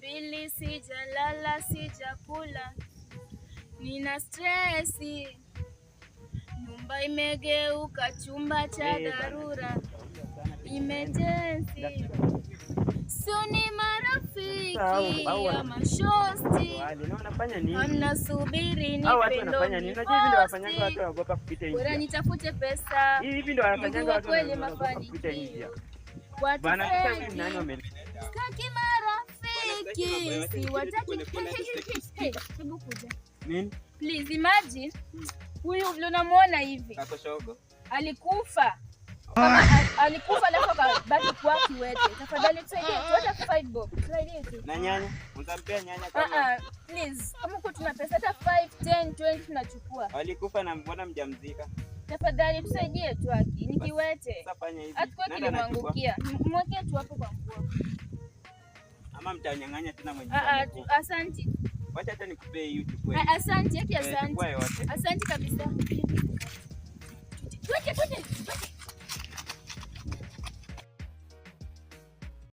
mbili sijalala, sijakula, nina stresi. Nyumba imegeuka chumba cha dharura, emergency. Suni marafiki ya mashosti, hamna subiri ni pendo ni posti. Bora nitafute pesa, nijue kweli mafanikio. Watu feki, staki marafiki, siwataki. Hebu kuja. Nini? Please imagine, huyu vile unamuona hivi alikufa. Alikufa alafu akabaki kwa kiwete. Tafadhali tusaidie, tuacha 5 bob. Tusaidie tu. Na nyanya? Mtampea nyanya kama? Please, kama uko tuna pesa hata 5, 10, 20 tunachukua. Alikufa na mbona mjamzika? Tafadhali tusaidie tu aki. Ni kiwete. Sasa fanya hivi. Atakuwa kilimwangukia. Mweke tu hapo kwa nguo. Ama mtanyang'anya tena mwenyewe. Asante. Wacha hata nikupee hiyo chukue. Asante, asante. Asante kabisa. Twende.